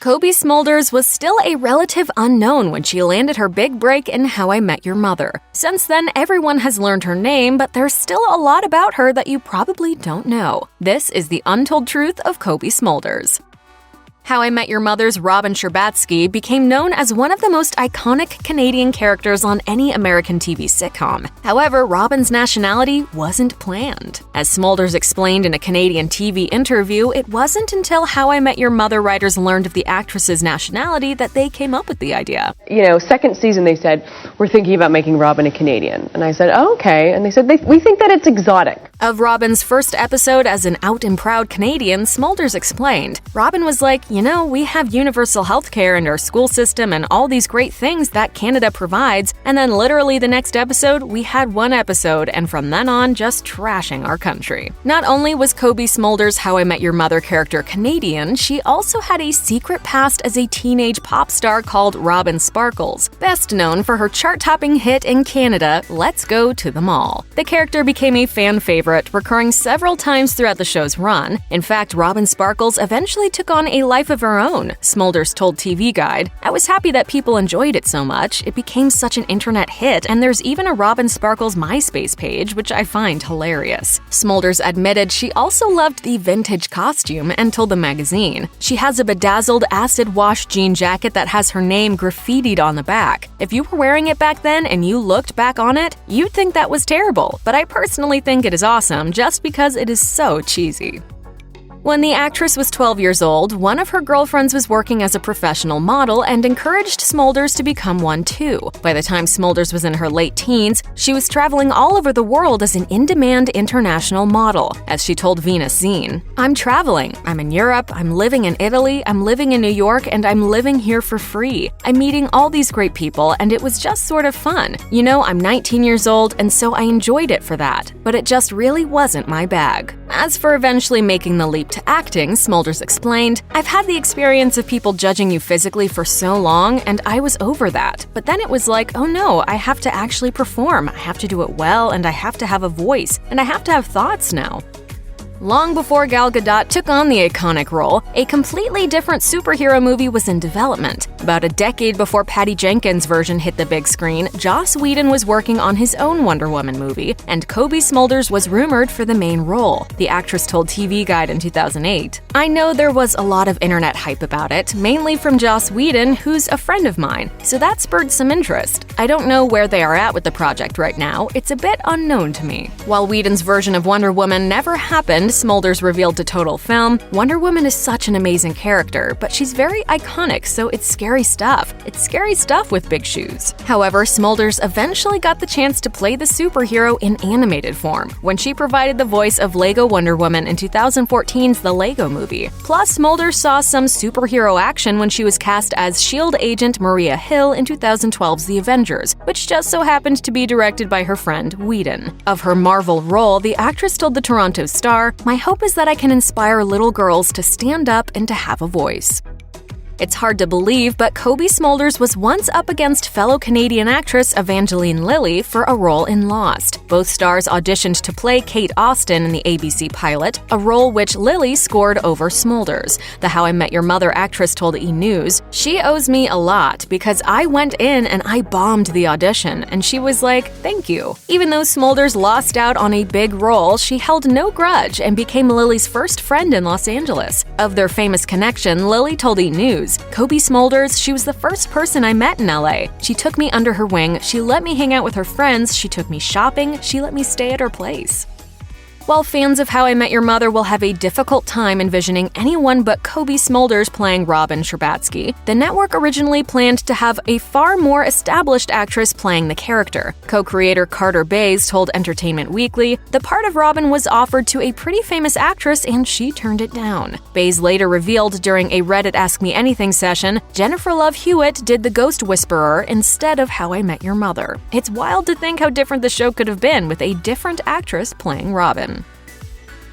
Cobie Smulders was still a relative unknown when she landed her big break in How I Met Your Mother. Since then, everyone has learned her name, but there's still a lot about her that you probably don't know. This is the untold truth of Cobie Smulders. How I Met Your Mother's Robin Scherbatsky became known as one of the most iconic Canadian characters on any American TV sitcom. However, Robin's nationality wasn't planned. As Smulders explained in a Canadian TV interview, it wasn't until How I Met Your Mother writers learned of the actress's nationality that they came up with the idea. Second season they said, we're thinking about making Robin a Canadian. And I said, oh, okay. And they said, we think that it's exotic. Of Robin's first episode as an out and proud Canadian, Smulders explained, Robin was like, we have universal healthcare in our school system and all these great things that Canada provides, and then literally the next episode, we had one episode, and from then on, just trashing our country. Not only was Cobie Smulders' How I Met Your Mother character Canadian, she also had a secret past as a teenage pop star called Robin Sparkles, best known for her chart-topping hit in Canada, Let's Go to the Mall. The character became a fan favorite, recurring several times throughout the show's run. In fact, Robin Sparkles eventually took on a life of her own, Smulders told TV Guide. I was happy that people enjoyed it so much. It became such an internet hit, and there's even a Robin Sparkles MySpace page, which I find hilarious. Smulders admitted she also loved the vintage costume and told the magazine, she has a bedazzled acid-wash jean jacket that has her name graffitied on the back. If you were wearing it back then and you looked back on it, you'd think that was terrible, but I personally think it is awesome just because it is so cheesy. When the actress was 12 years old, one of her girlfriends was working as a professional model and encouraged Smulders to become one too. By the time Smulders was in her late teens, she was traveling all over the world as an in-demand international model. As she told Venus Zine, I'm traveling. I'm in Europe, I'm living in Italy, I'm living in New York, and I'm living here for free. I'm meeting all these great people, and it was just sort of fun. I'm 19 years old, and so I enjoyed it for that. But it just really wasn't my bag. As for eventually making the leap to acting, Smulders explained, I've had the experience of people judging you physically for so long, and I was over that. But then it was like, oh no, I have to actually perform, I have to do it well, and I have to have a voice, and I have to have thoughts now. Long before Gal Gadot took on the iconic role, a completely different superhero movie was in development. About a decade before Patty Jenkins' version hit the big screen, Joss Whedon was working on his own Wonder Woman movie, and Cobie Smulders was rumored for the main role. The actress told TV Guide in 2008, I know there was a lot of internet hype about it, mainly from Joss Whedon, who's a friend of mine, so that spurred some interest. I don't know where they are at with the project right now, it's a bit unknown to me. While Whedon's version of Wonder Woman never happened, Smulders revealed to Total Film, Wonder Woman is such an amazing character, but she's very iconic, so it's scary stuff. It's scary stuff with big shoes. However, Smulders eventually got the chance to play the superhero in animated form, when she provided the voice of Lego Wonder Woman in 2014's The Lego Movie. Plus, Smulders saw some superhero action when she was cast as S.H.I.E.L.D. agent Maria Hill in 2012's The Avengers, which just so happened to be directed by her friend Whedon. Of her Marvel role, the actress told the Toronto Star, my hope is that I can inspire little girls to stand up and to have a voice. It's hard to believe, but Cobie Smulders was once up against fellow Canadian actress Evangeline Lilly for a role in Lost. Both stars auditioned to play Kate Austen in the ABC pilot, a role which Lilly scored over Smulders. The How I Met Your Mother actress told E! News, she owes me a lot because I went in and I bombed the audition, and she was like, thank you. Even though Smulders lost out on a big role, she held no grudge and became Lilly's first friend in Los Angeles. Of their famous connection, Lilly told E! News, Cobie Smulders, she was the first person I met in LA. She took me under her wing, she let me hang out with her friends, she took me shopping, she let me stay at her place. While fans of How I Met Your Mother will have a difficult time envisioning anyone but Cobie Smulders playing Robin Scherbatsky, the network originally planned to have a far more established actress playing the character. Co-creator Carter Bays told Entertainment Weekly, the part of Robin was offered to a pretty famous actress and she turned it down. Bays later revealed during a Reddit Ask Me Anything session, Jennifer Love Hewitt did the Ghost Whisperer instead of How I Met Your Mother. It's wild to think how different the show could have been with a different actress playing Robin.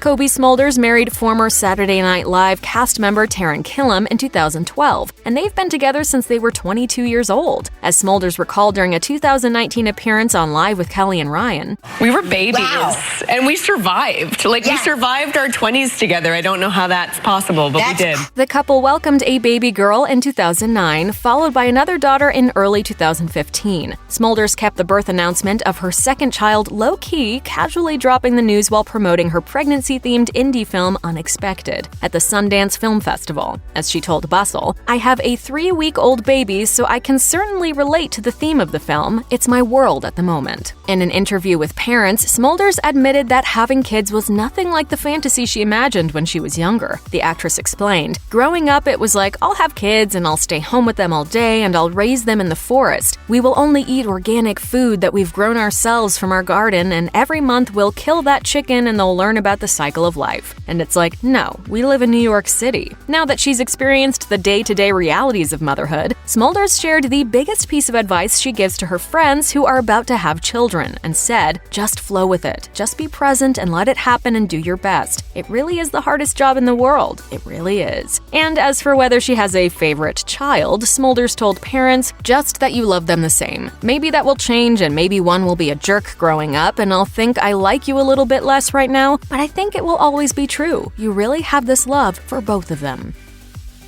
Cobie Smulders married former Saturday Night Live cast member Taran Killam in 2012, and they've been together since they were 22 years old. As Smulders recalled during a 2019 appearance on Live with Kelly and Ryan, "We were babies, and we survived. We survived our 20s together. I don't know how that's possible, but we did." The couple welcomed a baby girl in 2009, followed by another daughter in early 2015. Smulders kept the birth announcement of her second child low-key, casually dropping the news while promoting her pregnancy-themed indie film Unexpected at the Sundance Film Festival. As she told Bustle, "I have a 3-week-old baby, so I can certainly relate to the theme of the film. It's my world at the moment." In an interview with Parents, Smulders admitted that having kids was nothing like the fantasy she imagined when she was younger. The actress explained, "Growing up, it was like, I'll have kids and I'll stay home with them all day and I'll raise them in the forest. We will only eat organic food that we've grown ourselves from our garden, and every month we'll kill that chicken and they'll learn about the cycle of life." And it's like, no, we live in New York City. Now that she's experienced the day-to-day realities of motherhood, Smulders shared the biggest piece of advice she gives to her friends who are about to have children and said, "Just flow with it. Just be present and let it happen and do your best. It really is the hardest job in the world. It really is." And as for whether she has a favorite child, Smulders told Parents, "Just that you love them the same. Maybe that will change and maybe one will be a jerk growing up and I'll think I like you a little bit less right now, but I think it will always be true. You really have this love for both of them."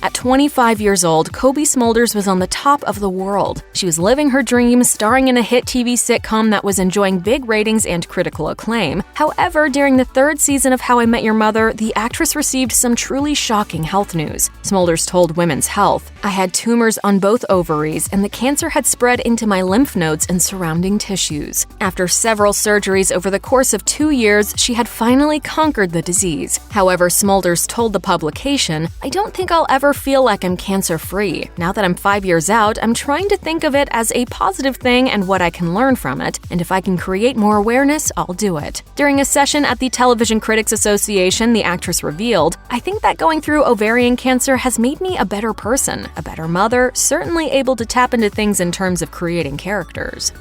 At 25 years old, Cobie Smulders was on the top of the world. She was living her dream, starring in a hit TV sitcom that was enjoying big ratings and critical acclaim. However, during the 3rd season of How I Met Your Mother, the actress received some truly shocking health news. Smulders told Women's Health, "I had tumors on both ovaries, and the cancer had spread into my lymph nodes and surrounding tissues. After several surgeries over the course of 2 years, she had finally conquered the disease." However, Smulders told the publication, "I don't think I'll ever feel like I'm cancer-free. Now that I'm 5 years out, I'm trying to think of it as a positive thing and what I can learn from it, and if I can create more awareness, I'll do it." During a session at the Television Critics Association, the actress revealed, "I think that going through ovarian cancer has made me a better person, a better mother, certainly able to tap into things in terms of creating characters."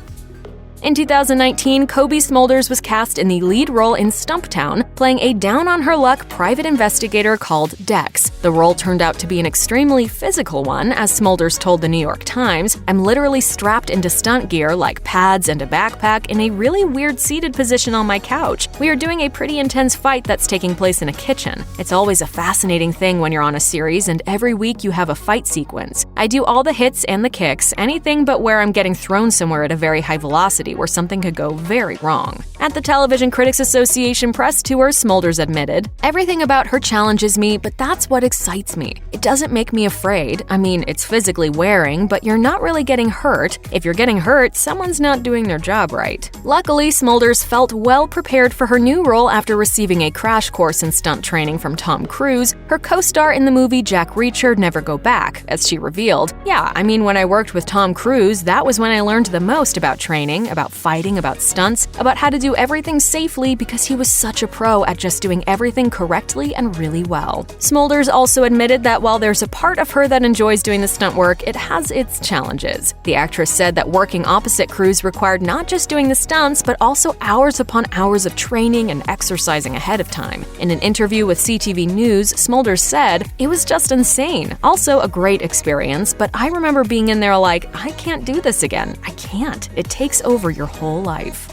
In 2019, Cobie Smulders was cast in the lead role in Stumptown, playing a down-on-her-luck private investigator called Dex. The role turned out to be an extremely physical one, as Smulders told the New York Times, "I'm literally strapped into stunt gear like pads and a backpack in a really weird seated position on my couch. We are doing a pretty intense fight that's taking place in a kitchen. It's always a fascinating thing when you're on a series and every week you have a fight sequence. I do all the hits and the kicks, anything but where I'm getting thrown somewhere at a very high velocity where something could go very wrong." At the Television Critics Association press tour, Smulders admitted, "Everything about her challenges me, but that's what excites me. It doesn't make me afraid. I mean, it's physically wearing, but you're not really getting hurt. If you're getting hurt, someone's not doing their job right." Luckily, Smulders felt well prepared for her new role after receiving a crash course in stunt training from Tom Cruise, her co-star in the movie Jack Reacher Never Go Back, as she revealed, "Yeah, I mean, when I worked with Tom Cruise, that was when I learned the most about training, about fighting, about stunts, about how to do everything safely because he was such a pro at just doing everything correctly and really well." Smulders also admitted that while there's a part of her that enjoys doing the stunt work, it has its challenges. The actress said that working opposite Cruise required not just doing the stunts, but also hours upon hours of training and exercising ahead of time. In an interview with CTV News, Smulders said, "It was just insane. Also a great experience, but I remember being in there like, I can't do this again. I can't. It takes over your whole life."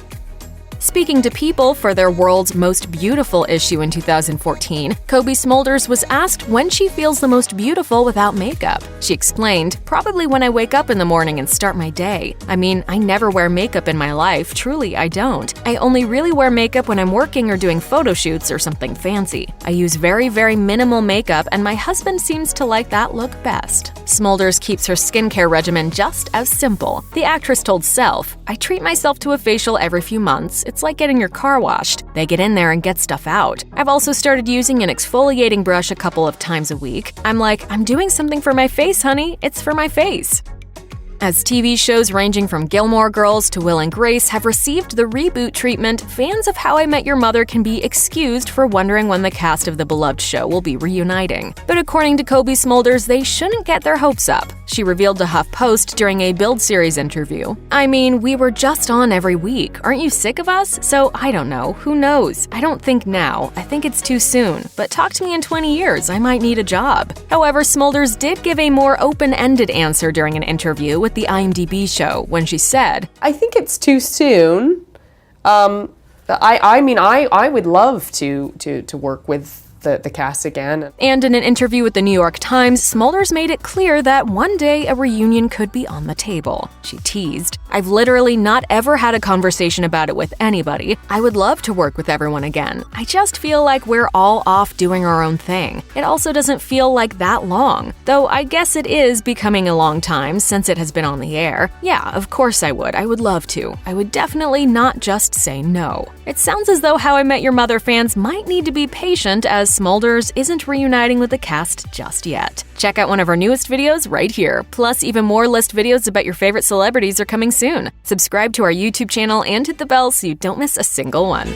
Speaking to People for their World's Most Beautiful issue in 2014, Cobie Smulders was asked when she feels the most beautiful without makeup. She explained, "Probably when I wake up in the morning and start my day. I mean, I never wear makeup in my life, truly I don't. I only really wear makeup when I'm working or doing photo shoots or something fancy. I use very, very minimal makeup and my husband seems to like that look best." Smulders keeps her skincare regimen just as simple. The actress told Self, "I treat myself to a facial every few months. It's like getting your car washed. They get in there and get stuff out. I've also started using an exfoliating brush a couple of times a week. I'm like, I'm doing something for my face, honey. It's for my face." As TV shows ranging from Gilmore Girls to Will and Grace have received the reboot treatment, fans of How I Met Your Mother can be excused for wondering when the cast of the beloved show will be reuniting. But according to Cobie Smulders, they shouldn't get their hopes up. She revealed to HuffPost during a Build series interview, "I mean, we were just on every week. Aren't you sick of us? So I don't know. Who knows? I don't think now. I think it's too soon. But talk to me in 20 years. I might need a job." However, Smulders did give a more open-ended answer during an interview with the IMDb show when she said, "I think it's too soon. I would love to work with the cast again." And in an interview with the New York Times, Smulders made it clear that one day a reunion could be on the table. She teased, "I've literally not ever had a conversation about it with anybody. I would love to work with everyone again. I just feel like we're all off doing our own thing. It also doesn't feel like that long. Though I guess it is becoming a long time since it has been on the air. Yeah, of course I would. I would love to. I would definitely not just say no." It sounds as though How I Met Your Mother fans might need to be patient as Smulders isn't reuniting with the cast just yet. Check out one of our newest videos right here. Plus, even more list videos about your favorite celebrities are coming soon. Subscribe to our YouTube channel and hit the bell so you don't miss a single one.